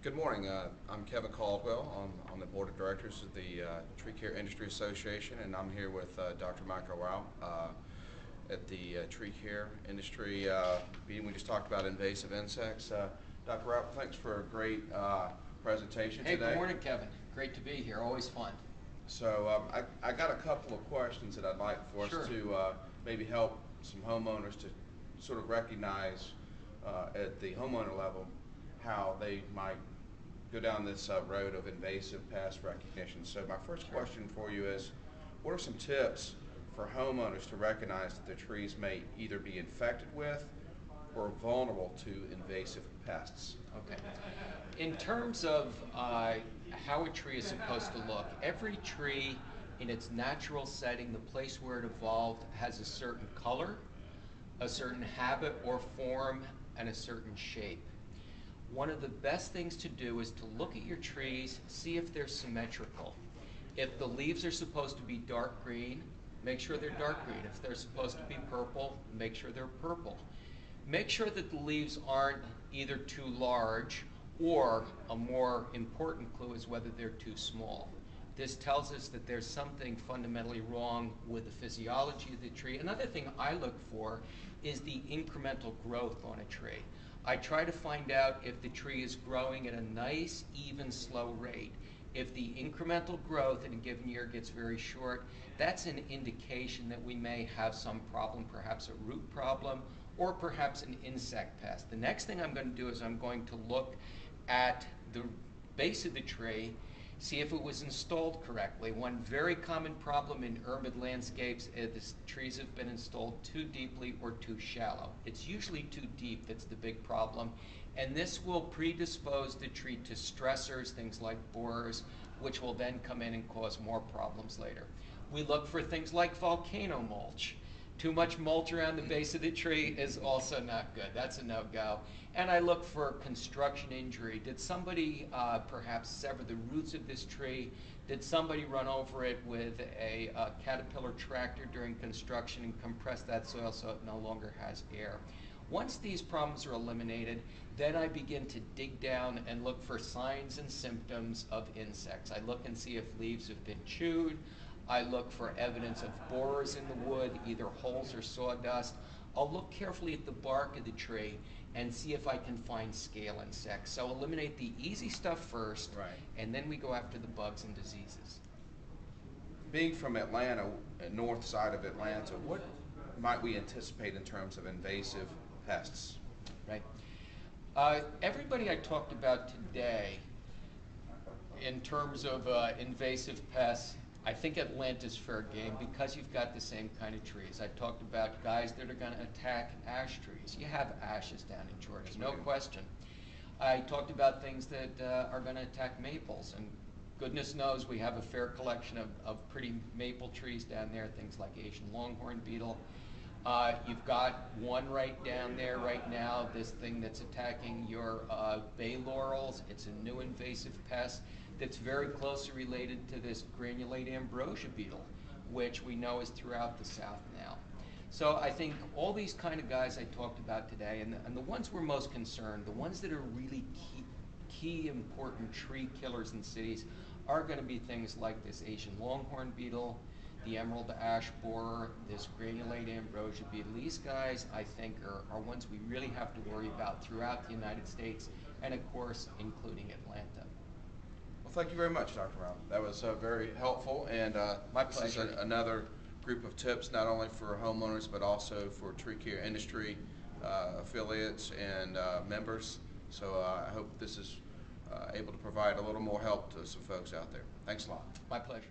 Good morning. I'm Kevin Caldwell. I'm on the board of directors of the Tree Care Industry Association, and I'm here with Dr. Michael Raupp at the Tree Care Industry meeting. We just talked about invasive insects. Dr. Raupp, thanks for a great presentation today. Hey, good morning, Kevin. Great to be here. Always fun. So I got a couple of questions that I'd like for us to maybe help some homeowners to sort of recognize at the homeowner level how they might go down this road of invasive pest recognition. So my first question for you is, what are some tips for homeowners to recognize that their trees may either be infected with or vulnerable to invasive pests? Okay. In terms of how a tree is supposed to look, every tree in its natural setting, the place where it evolved, has a certain color, a certain habit or form, and a certain shape. One of the best things to do is to look at your trees, see if they're symmetrical. If the leaves are supposed to be dark green, make sure they're dark green. If they're supposed to be purple, make sure they're purple. Make sure that the leaves aren't either too large, or a more important clue is whether they're too small. This tells us that there's something fundamentally wrong with the physiology of the tree. Another thing I look for is the incremental growth on a tree. I try to find out if the tree is growing at a nice, even, slow rate. If the incremental growth in a given year gets very short, that's an indication that we may have some problem, perhaps a root problem, or perhaps an insect pest. The next thing I'm going to do is I'm going to look at the base of the tree, see if it was installed correctly. One very common problem in urban landscapes is the trees have been installed too deeply or too shallow. It's usually too deep that's the big problem, and this will predispose the tree to stressors, things like borers, which will then come in and cause more problems later. We look for things like volcano mulch. Too much mulch around the base of the tree is also not good. That's a no-go. And I look for construction injury. Did somebody perhaps sever the roots of this tree? Did somebody run over it with a caterpillar tractor during construction and compress that soil so it no longer has air? Once these problems are eliminated, then I begin to dig down and look for signs and symptoms of insects. I look and see if leaves have been chewed. I look for evidence of borers in the wood, either holes or sawdust. I'll look carefully at the bark of the tree and see if I can find scale insects. So eliminate the easy stuff first, and then we go after the bugs and diseases. Being from Atlanta, north side of Atlanta, what might we anticipate in terms of invasive pests? Right. Everybody I talked about today, in terms of invasive pests, I think Atlanta's fair game because you've got the same kind of trees. I talked about guys that are going to attack ash trees. You have ashes down in Georgia, no question. I talked about things that are going to attack maples, and goodness knows we have a fair collection of pretty maple trees down there, things like Asian longhorn beetle. You've got one right down there right now, this thing that's attacking your bay laurels. It's a new invasive pest that's very closely related to this granulate ambrosia beetle, which we know is throughout the South now. So I think all these kind of guys I talked about today, and the ones we're most concerned, the ones that are really key important tree killers in cities, are going to be things like this Asian longhorn beetle, the emerald ash borer, this granulate ambrosia beetle. These guys, I think, are ones we really have to worry about throughout the United States, and of course, including Atlanta. Well, thank you very much, Dr. Raupp. That was very helpful, and my pleasure. This is another group of tips, not only for homeowners, but also for Tree Care Industry affiliates and members. So I hope this is able to provide a little more help to some folks out there. Thanks a lot. My pleasure.